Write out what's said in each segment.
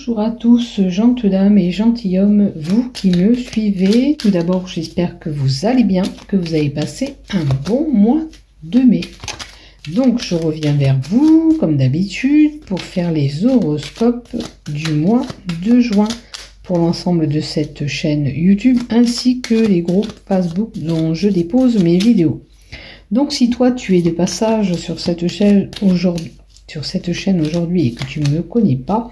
Bonjour à tous, gentes dames et gentilshommes, vous qui me suivez. Tout d'abord, j'espère que vous allez bien, que vous avez passé un bon mois de mai. Donc, je reviens vers vous, comme d'habitude, pour faire les horoscopes du mois de juin pour l'ensemble de cette chaîne YouTube, ainsi que les groupes Facebook dont je dépose mes vidéos. Donc, si toi, tu es de passage sur cette chaîne aujourd'hui, et que tu ne me connais pas,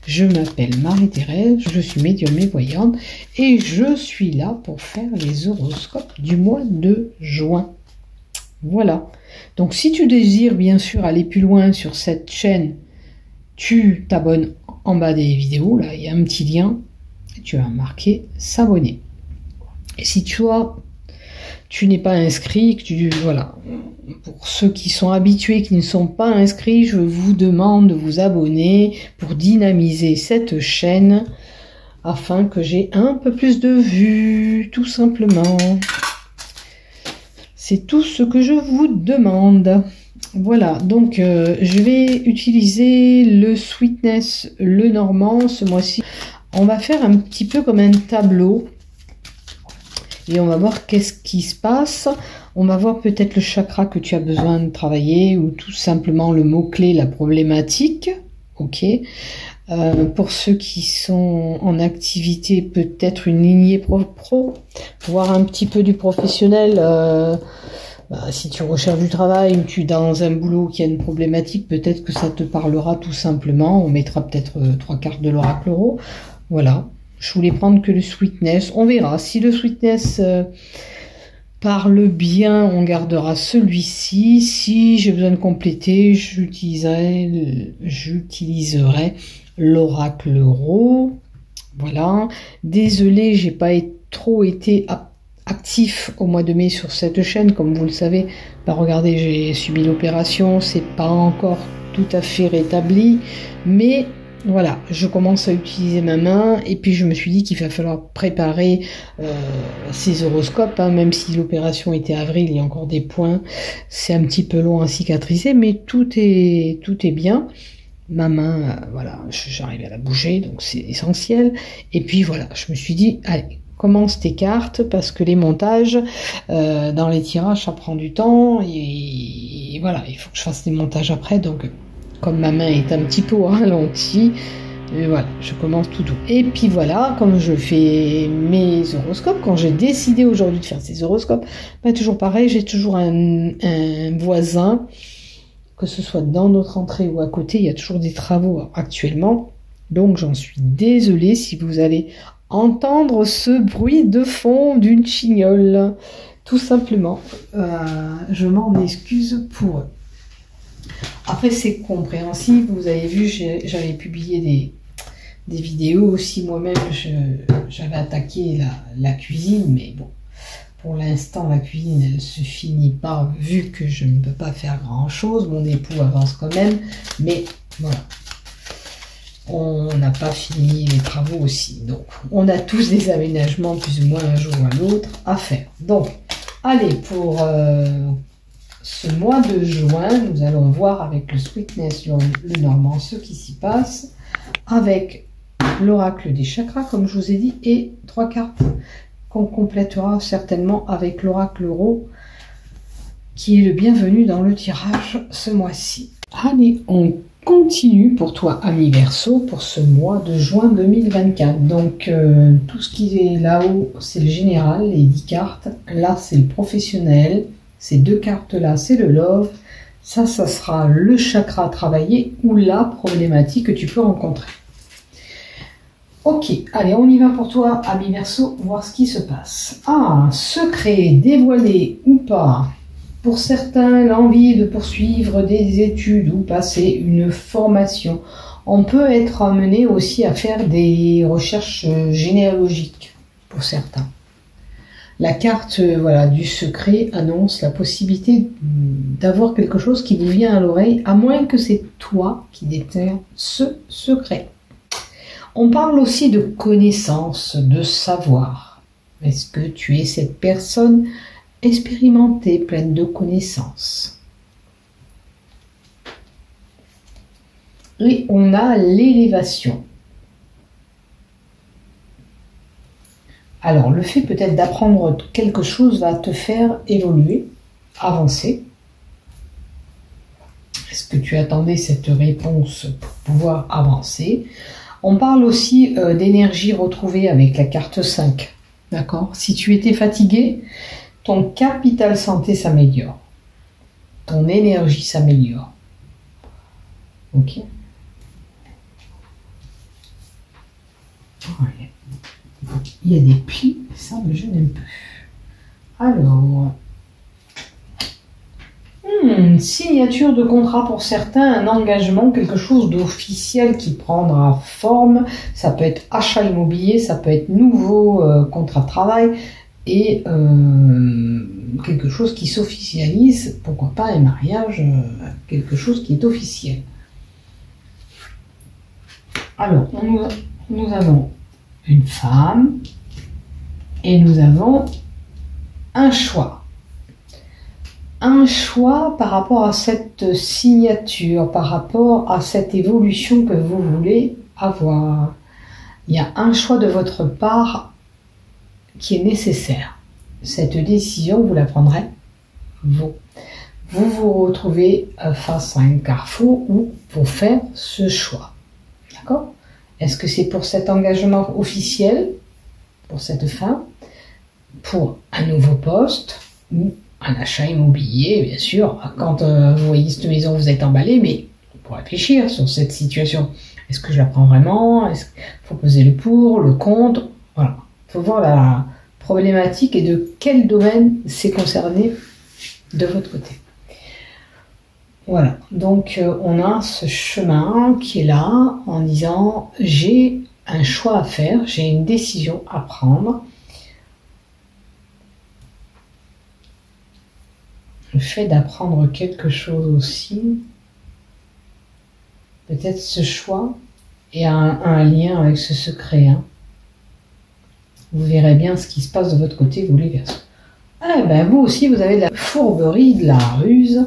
je m'appelle Marie-Thérèse, je suis médium et voyante et je suis là pour faire les horoscopes du mois de juin. Voilà. Donc si tu désires bien sûr aller plus loin sur cette chaîne, tu t'abonnes en bas des vidéos, là il y a un petit lien, tu vas marquer s'abonner. Et si tu n'es pas inscrit, voilà. Pour ceux qui sont habitués, qui ne sont pas inscrits, je vous demande de vous abonner pour dynamiser cette chaîne afin que j'ai un peu plus de vues, tout simplement. C'est tout ce que je vous demande. Voilà, donc je vais utiliser le Sweetness Le Normand ce mois-ci. On va faire un petit peu comme un tableau. Et on va voir qu'est-ce qui se passe. On va voir peut-être le chakra que tu as besoin de travailler ou tout simplement le mot-clé, la problématique. Ok. Pour ceux qui sont en activité, peut-être une lignée pro, voir un petit peu du professionnel. Si tu recherches du travail ou tu es dans un boulot qui a une problématique, peut-être que ça te parlera tout simplement. On mettra peut-être 3/4 de l'oracle euro. Voilà. Je voulais prendre que le Sweetness. On verra. Si le Sweetness parle bien, on gardera celui-ci. Si j'ai besoin de compléter, j'utiliserai l'oracle euro. Voilà. Désolée, j'ai pas trop été actif au mois de mai sur cette chaîne. Comme vous le savez, regardez, j'ai subi l'opération. C'est pas encore tout à fait rétabli. Mais voilà, je commence à utiliser ma main et puis je me suis dit qu'il va falloir préparer ces horoscopes, hein, même si l'opération était avril, il y a encore des points, c'est un petit peu long à cicatriser, mais tout est bien. Ma main, voilà, j'arrive à la bouger, donc c'est essentiel. Et puis voilà, je me suis dit, allez, commence tes cartes parce que les montages, dans les tirages, ça prend du temps et voilà, il faut que je fasse des montages après, donc comme ma main est un petit peu ralentie, voilà, je commence tout doux. Et puis voilà, comme je fais mes horoscopes, quand j'ai décidé aujourd'hui de faire ces horoscopes, toujours pareil, j'ai toujours un voisin, que ce soit dans notre entrée ou à côté, il y a toujours des travaux actuellement. Donc j'en suis désolée si vous allez entendre ce bruit de fond d'une chignole. Tout simplement, je m'en excuse pour eux. Après, c'est compréhensible. Vous avez vu, j'avais publié des vidéos aussi. Moi-même, j'avais attaqué la cuisine. Mais bon, pour l'instant, la cuisine, elle se finit pas, vu que je ne peux pas faire grand-chose. Mon époux avance quand même. Mais voilà, on n'a pas fini les travaux aussi. Donc, on a tous des aménagements, plus ou moins un jour ou à l'autre, à faire. Donc, allez, pour ce mois de juin, nous allons voir avec le Sweetness Le Normand ce qui s'y passe, avec l'oracle des chakras, comme je vous ai dit, et 3 cartes qu'on complétera certainement avec l'oracle euro, qui est le bienvenu dans le tirage ce mois-ci. Allez, on continue pour toi, ami Verseau, pour ce mois de juin 2024. Donc, tout ce qui est là-haut, c'est le général, les 10 cartes. Là, c'est le professionnel. Ces 2 cartes-là, c'est le love. Ça sera le chakra à travailler ou la problématique que tu peux rencontrer. Ok, allez, on y va pour toi, ami Verseau, voir ce qui se passe. Ah, secret, dévoilé ou pas. Pour certains, l'envie de poursuivre des études ou passer une formation. On peut être amené aussi à faire des recherches généalogiques, pour certains. La carte voilà, du secret annonce la possibilité d'avoir quelque chose qui vous vient à l'oreille, à moins que c'est toi qui détiens ce secret. On parle aussi de connaissance, de savoir. Est-ce que tu es cette personne expérimentée, pleine de connaissances? Et on a l'élévation. Alors, le fait peut-être d'apprendre quelque chose va te faire évoluer, avancer. Est-ce que tu attendais cette réponse pour pouvoir avancer? On parle aussi d'énergie retrouvée avec la carte 5. D'accord? Si tu étais fatigué, ton capital santé s'améliore. Ton énergie s'améliore. Ok? Ouais. Il y a des plis, ça je n'aime plus. Alors, signature de contrat pour certains, un engagement, quelque chose d'officiel qui prendra forme. Ça peut être achat immobilier, ça peut être nouveau contrat de travail et quelque chose qui s'officialise. Pourquoi pas un mariage, quelque chose qui est officiel. Alors, nous avons une femme et nous avons un choix. Un choix par rapport à cette signature, par rapport à cette évolution que vous voulez avoir. Il y a un choix de votre part qui est nécessaire. Cette décision, vous la prendrez vous. Vous vous retrouvez face à un carrefour où pour faire ce choix. D'accord? Est-ce que c'est pour cet engagement officiel, pour cette femme, pour un nouveau poste ou un achat immobilier, bien sûr. Quand vous voyez cette maison, vous êtes emballé, mais pour réfléchir sur cette situation. Est-ce que je la prends vraiment? Est-ce qu'il faut poser le pour, le contre? Voilà. Il faut voir la problématique et de quel domaine c'est concerné de votre côté. Voilà. Donc, on a ce chemin qui est là en disant j'ai un choix à faire, j'ai une décision à prendre. Le fait d'apprendre quelque chose aussi, peut-être ce choix et un lien avec ce secret. Hein. Vous verrez bien ce qui se passe de votre côté, vous les Verseaux. Ah ben vous aussi, vous avez de la fourberie, de la ruse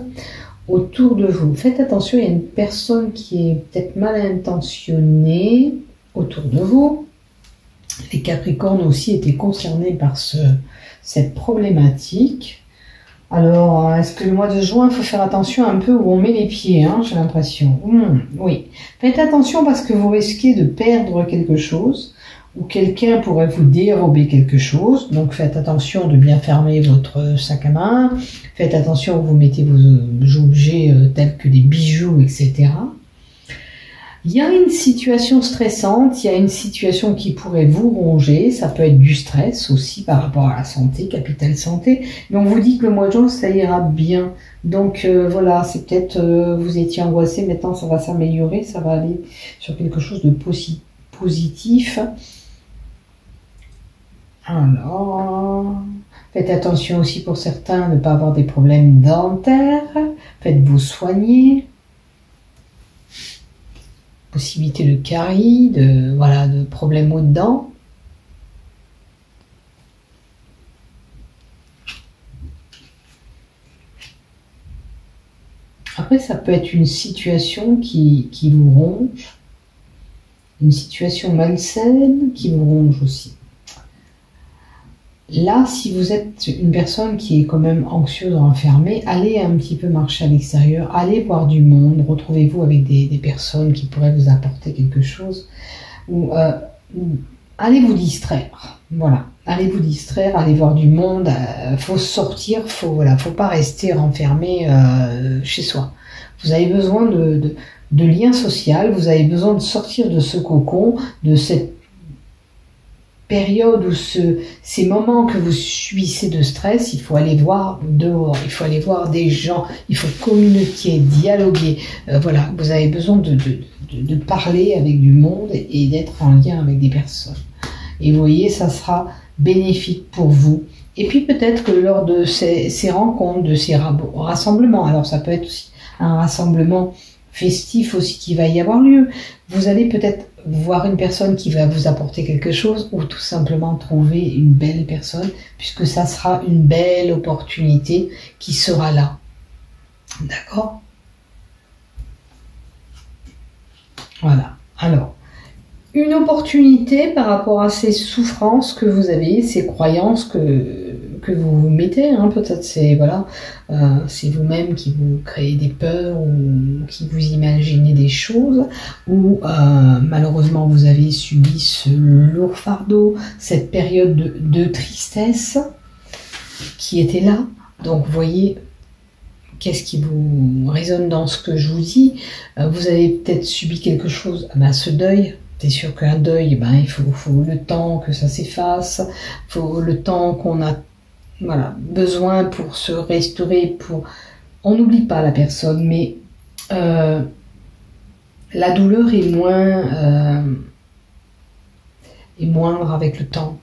autour de vous. Faites attention, il y a une personne qui est peut-être mal intentionnée autour de vous. Les Capricornes aussi étaient concernés par cette problématique. Alors, est-ce que le mois de juin, il faut faire attention un peu où on met les pieds, hein, j'ai l'impression. Oui. Faites attention parce que vous risquez de perdre quelque chose ou quelqu'un pourrait vous dérober quelque chose. Donc, faites attention de bien fermer votre sac à main. Faites attention où vous mettez vos objets tels que des bijoux, etc. Il y a une situation stressante, il y a une situation qui pourrait vous ronger, ça peut être du stress aussi par rapport à la santé, capital santé, mais on vous dit que le mois de juin, ça ira bien. Donc voilà, c'est peut-être, vous étiez angoissé, maintenant ça va s'améliorer, ça va aller sur quelque chose de positif. Alors, faites attention aussi pour certains de ne pas avoir des problèmes dentaires, faites-vous soigner. Possibilité de caries, de problèmes aux dents. Après, ça peut être une situation qui vous ronge, une situation malsaine qui vous ronge aussi. Là, si vous êtes une personne qui est quand même anxieuse ou enfermée, allez un petit peu marcher à l'extérieur, allez voir du monde, retrouvez-vous avec des personnes qui pourraient vous apporter quelque chose, ou allez vous distraire, voilà, allez vous distraire, allez voir du monde, faut sortir, faut pas rester renfermé chez soi. Vous avez besoin de liens sociaux, vous avez besoin de sortir de ce cocon, de cette période où ces moments que vous subissez de stress, il faut aller voir dehors, il faut aller voir des gens, il faut communiquer, dialoguer. Voilà, vous avez besoin de parler avec du monde et d'être en lien avec des personnes. Et vous voyez, ça sera bénéfique pour vous. Et puis peut-être que lors de ces rencontres, de ces rassemblements, alors ça peut être aussi un rassemblement festif aussi qui va y avoir lieu, vous allez peut-être voir une personne qui va vous apporter quelque chose ou tout simplement trouver une belle personne puisque ça sera une belle opportunité qui sera là. D'accord? Voilà. Alors, une opportunité par rapport à ces souffrances que vous avez, ces croyances que vous vous mettez, hein, peut-être c'est voilà, c'est vous-même qui vous créez des peurs ou qui vous imaginez des choses, ou malheureusement vous avez subi ce lourd fardeau, cette période de tristesse qui était là. Donc vous voyez, qu'est-ce qui vous résonne dans ce que je vous dis? Vous avez peut-être subi quelque chose, ce deuil. C'est sûr qu'un deuil, il faut le temps que ça s'efface, il faut le temps qu'on a besoin pour se restaurer. On n'oublie pas la personne, mais la douleur est moindre avec le temps.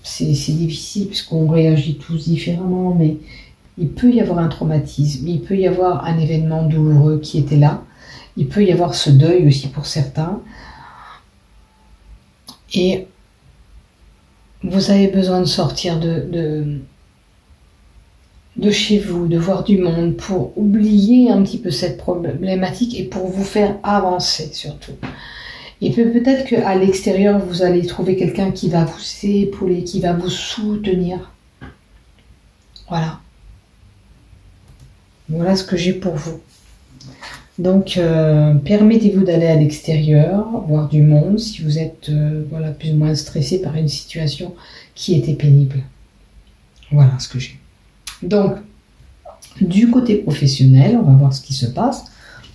C'est difficile puisqu'on réagit tous différemment, mais il peut y avoir un traumatisme, il peut y avoir un événement douloureux qui était là, il peut y avoir ce deuil aussi pour certains. Et vous avez besoin de sortir de chez vous, de voir du monde pour oublier un petit peu cette problématique et pour vous faire avancer surtout. Et peut-être qu'à l'extérieur, vous allez trouver quelqu'un qui va vous épauler, qui va vous soutenir. Voilà. Voilà ce que j'ai pour vous. Donc, permettez-vous d'aller à l'extérieur, voir du monde, si vous êtes plus ou moins stressé par une situation qui était pénible. Voilà ce que j'ai. Donc, du côté professionnel, on va voir ce qui se passe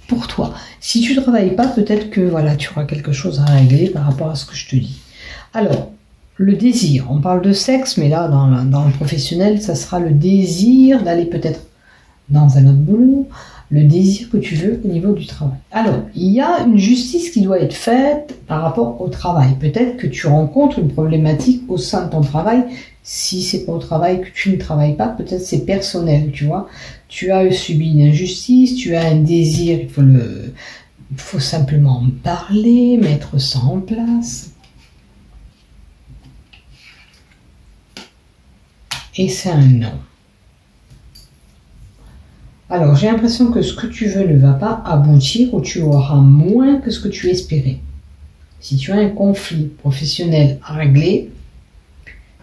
pour toi. Si tu ne travailles pas, peut-être que tu auras quelque chose à régler par rapport à ce que je te dis. Alors, le désir, on parle de sexe, mais là, dans le professionnel, ça sera le désir d'aller peut-être dans un autre boulot, le désir que tu veux au niveau du travail. Alors, il y a une justice qui doit être faite par rapport au travail. Peut-être que tu rencontres une problématique au sein de ton travail. Si c'est pas au travail que tu ne travailles pas, peut-être c'est personnel, tu vois. Tu as subi une injustice, tu as un désir, il faut simplement en parler, mettre ça en place. Et c'est un non. Alors, j'ai l'impression que ce que tu veux ne va pas aboutir ou tu auras moins que ce que tu espérais. Si tu as un conflit professionnel à régler,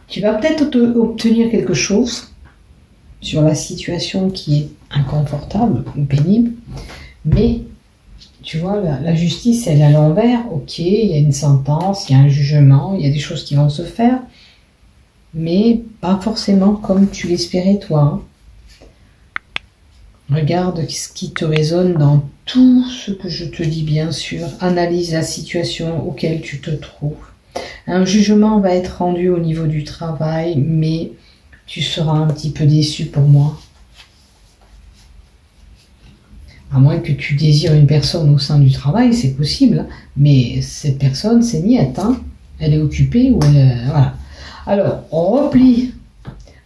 tu vas peut-être obtenir quelque chose sur la situation qui est inconfortable ou pénible, mais tu vois, la justice, elle est à l'envers. Ok, il y a une sentence, il y a un jugement, il y a des choses qui vont se faire, mais pas forcément comme tu l'espérais toi, hein. Regarde ce qui te résonne dans tout ce que je te dis, bien sûr. Analyse la situation auquel tu te trouves. Un jugement va être rendu au niveau du travail, mais tu seras un petit peu déçu pour moi. À moins que tu désires une personne au sein du travail, c'est possible. Mais cette personne, c'est niette, hein. Elle est occupée ou elle... Voilà. Alors, on replie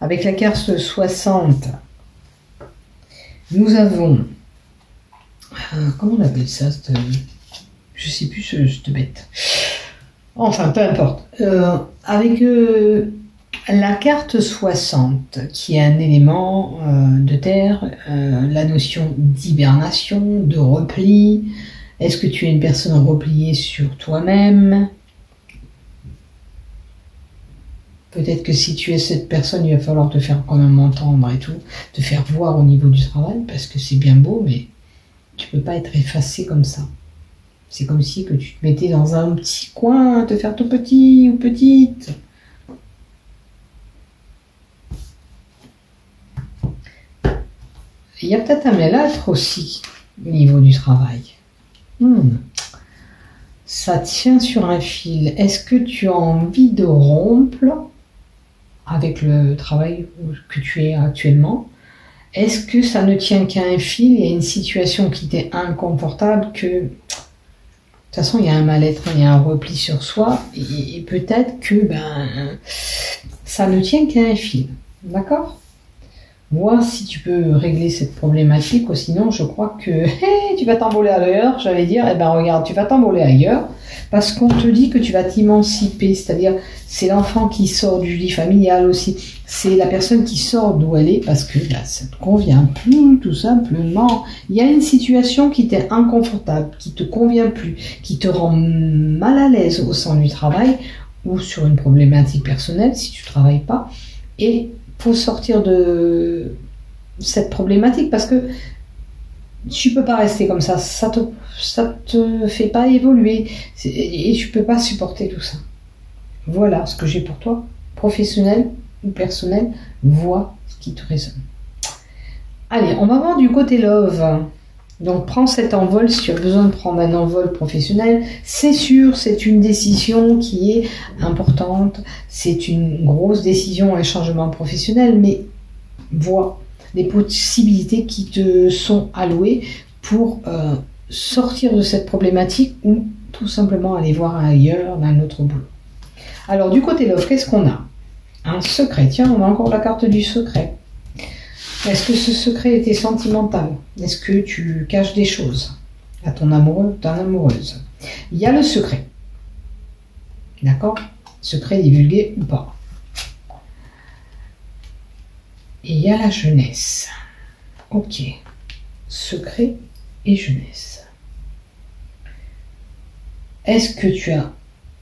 avec la carte 60. Nous avons, comment on appelle ça, je sais plus, cette bête. Enfin, peu importe. Avec la carte 60, qui est un élément de terre, la notion d'hibernation, de repli. Est-ce que tu es une personne repliée sur toi-même? Peut-être que si tu es cette personne, il va falloir te faire quand même entendre et tout, te faire voir au niveau du travail, parce que c'est bien beau, mais tu peux pas être effacé comme ça. C'est comme si que tu te mettais dans un petit coin, te faire tout petit ou petite. Il y a peut-être un mal-être aussi au niveau du travail. Ça tient sur un fil. Est-ce que tu as envie de rompre avec le travail que tu es actuellement? Est-ce que ça ne tient qu'à un fil? Il y a une situation qui t'est inconfortable que... De toute façon, il y a un mal-être, il y a un repli sur soi, et peut-être que ça ne tient qu'à un fil. D'accord? Vois si tu peux régler cette problématique, ou sinon je crois que tu vas t'envoler ailleurs, j'allais dire, eh ben regarde, tu vas t'envoler ailleurs, parce qu'on te dit que tu vas t'émanciper, c'est-à-dire c'est l'enfant qui sort du lit familial aussi, c'est la personne qui sort d'où elle est, parce que là, ça ne te convient plus, tout simplement. Il y a une situation qui t'est inconfortable, qui te convient plus, qui te rend mal à l'aise au sein du travail, ou sur une problématique personnelle, si tu ne travailles pas, et faut sortir de cette problématique parce que tu peux pas rester comme ça te fait pas évoluer et tu peux pas supporter tout ça. Voilà ce que j'ai pour toi, professionnel ou personnel, vois ce qui te résonne. Allez, on va voir du côté love. Donc prends cet envol si tu as besoin de prendre un envol professionnel. C'est sûr, c'est une décision qui est importante, c'est une grosse décision, un changement professionnel, mais vois les possibilités qui te sont allouées pour sortir de cette problématique ou tout simplement aller voir ailleurs dans un autre boulot. Alors du côté love, qu'est-ce qu'on a? Un secret, tiens, on a encore la carte du secret. Est-ce que ce secret était sentimental? Est-ce que tu caches des choses à ton amoureux, ton amoureuse? Il y a le secret. D'accord? Secret divulgué ou pas. Et il y a la jeunesse. Ok. Secret et jeunesse. Est-ce que tu as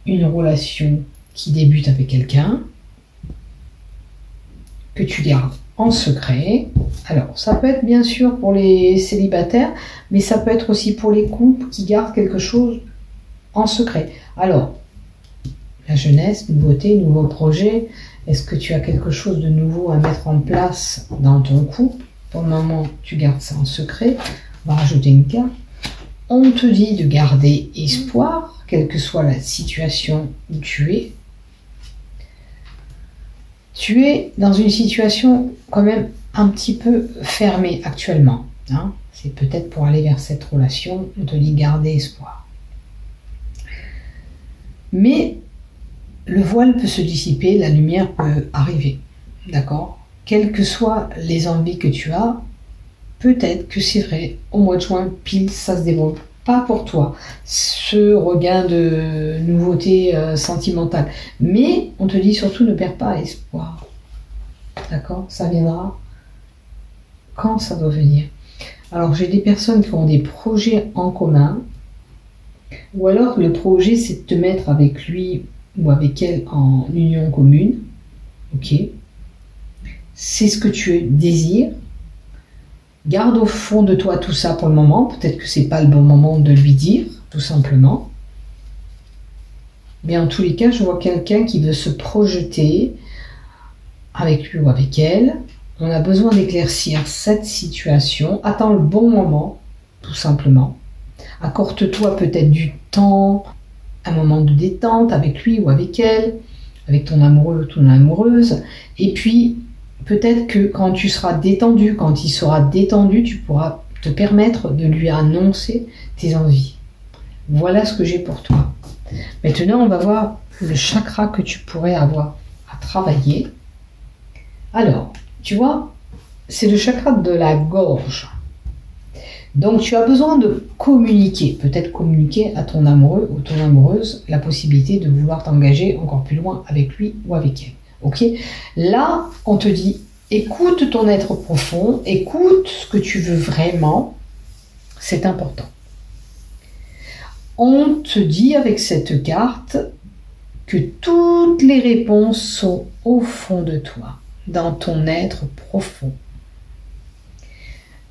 une relation qui débute avec quelqu'un que tu gardes en secret? Alors, ça peut être bien sûr pour les célibataires, mais ça peut être aussi pour les couples qui gardent quelque chose en secret. Alors, la jeunesse, nouveauté, nouveau projet, est-ce que tu as quelque chose de nouveau à mettre en place dans ton couple? Pour le moment, tu gardes ça en secret. On va rajouter une carte. On te dit de garder espoir, quelle que soit la situation où tu es. Tu es dans une situation quand même un petit peu fermée actuellement. Hein. C'est peut-être pour aller vers cette relation, on te dit garder espoir. Mais le voile peut se dissiper, la lumière peut arriver. D'accord? Quelles que soient les envies que tu as, peut-être que c'est vrai, au mois de juin, pile, ça se déroule. Pas pour toi, ce regain de nouveauté sentimentale. Mais on te dit surtout ne perds pas espoir. D'accord? Ça viendra quand ça doit venir. Alors j'ai des personnes qui ont des projets en commun, ou alors le projet c'est de te mettre avec lui ou avec elle en union commune. Ok? C'est ce que tu désires. Garde au fond de toi tout ça pour le moment. Peut-être que c'est pas le bon moment de lui dire, tout simplement. Mais en tous les cas, je vois quelqu'un qui veut se projeter avec lui ou avec elle. On a besoin d'éclaircir cette situation. Attends le bon moment, tout simplement. Accorde-toi peut-être du temps, un moment de détente avec lui ou avec elle, avec ton amoureux ou ton amoureuse. Et puis, peut-être que quand tu seras détendu, quand il sera détendu, tu pourras te permettre de lui annoncer tes envies. Voilà ce que j'ai pour toi. Maintenant, on va voir le chakra que tu pourrais avoir à travailler. Alors, tu vois, c'est le chakra de la gorge. Donc, tu as besoin de communiquer, peut-être communiquer à ton amoureux ou ton amoureuse la possibilité de vouloir t'engager encore plus loin avec lui ou avec elle. Ok? Là, on te dit, écoute ton être profond, écoute ce que tu veux vraiment, c'est important. On te dit avec cette carte que toutes les réponses sont au fond de toi, dans ton être profond.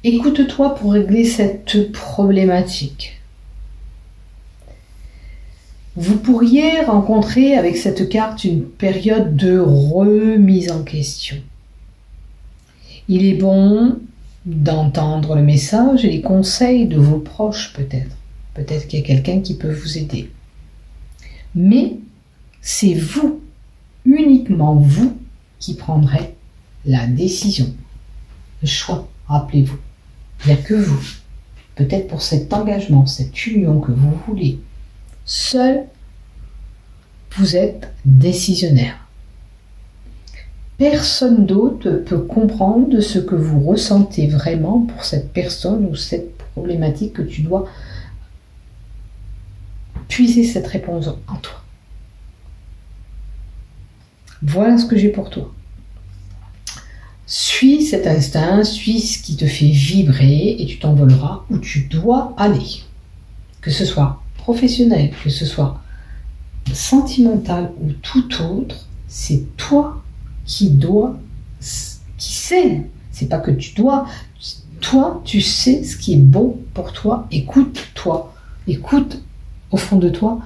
Écoute-toi pour régler cette problématique. Vous pourriez rencontrer avec cette carte une période de remise en question. Il est bon d'entendre le message et les conseils de vos proches peut-être. Peut-être qu'il y a quelqu'un qui peut vous aider. Mais c'est vous, uniquement vous, qui prendrez la décision, le choix, rappelez-vous. Il n'y a que vous. Peut-être pour cet engagement, cette union que vous voulez. Seul, vous êtes décisionnaire. Personne d'autre peut comprendre ce que vous ressentez vraiment pour cette personne ou cette problématique que tu dois puiser cette réponse en toi. Voilà ce que j'ai pour toi. Suis cet instinct, suis ce qui te fait vibrer et tu t'envoleras où tu dois aller. Que ce soit professionnel, que ce soit sentimental ou tout autre, c'est toi qui sais. C'est pas que tu dois. Toi, tu sais ce qui est bon pour toi. Écoute-toi. Écoute au fond de toi.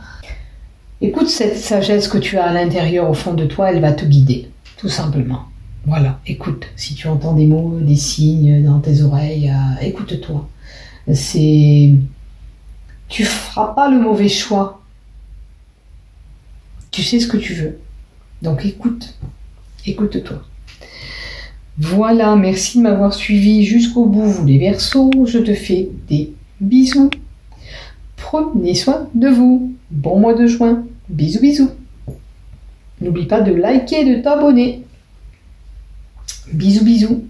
Écoute cette sagesse que tu as à l'intérieur au fond de toi, elle va te guider, tout simplement. Voilà, écoute. Si tu entends des mots, des signes dans tes oreilles, écoute-toi. Tu feras pas le mauvais choix. Tu sais ce que tu veux. Donc écoute. Écoute-toi. Voilà, merci de m'avoir suivi jusqu'au bout, vous les Verseaux. Je te fais des bisous. Prenez soin de vous. Bon mois de juin. Bisous, bisous. N'oublie pas de liker et de t'abonner. Bisous, bisous.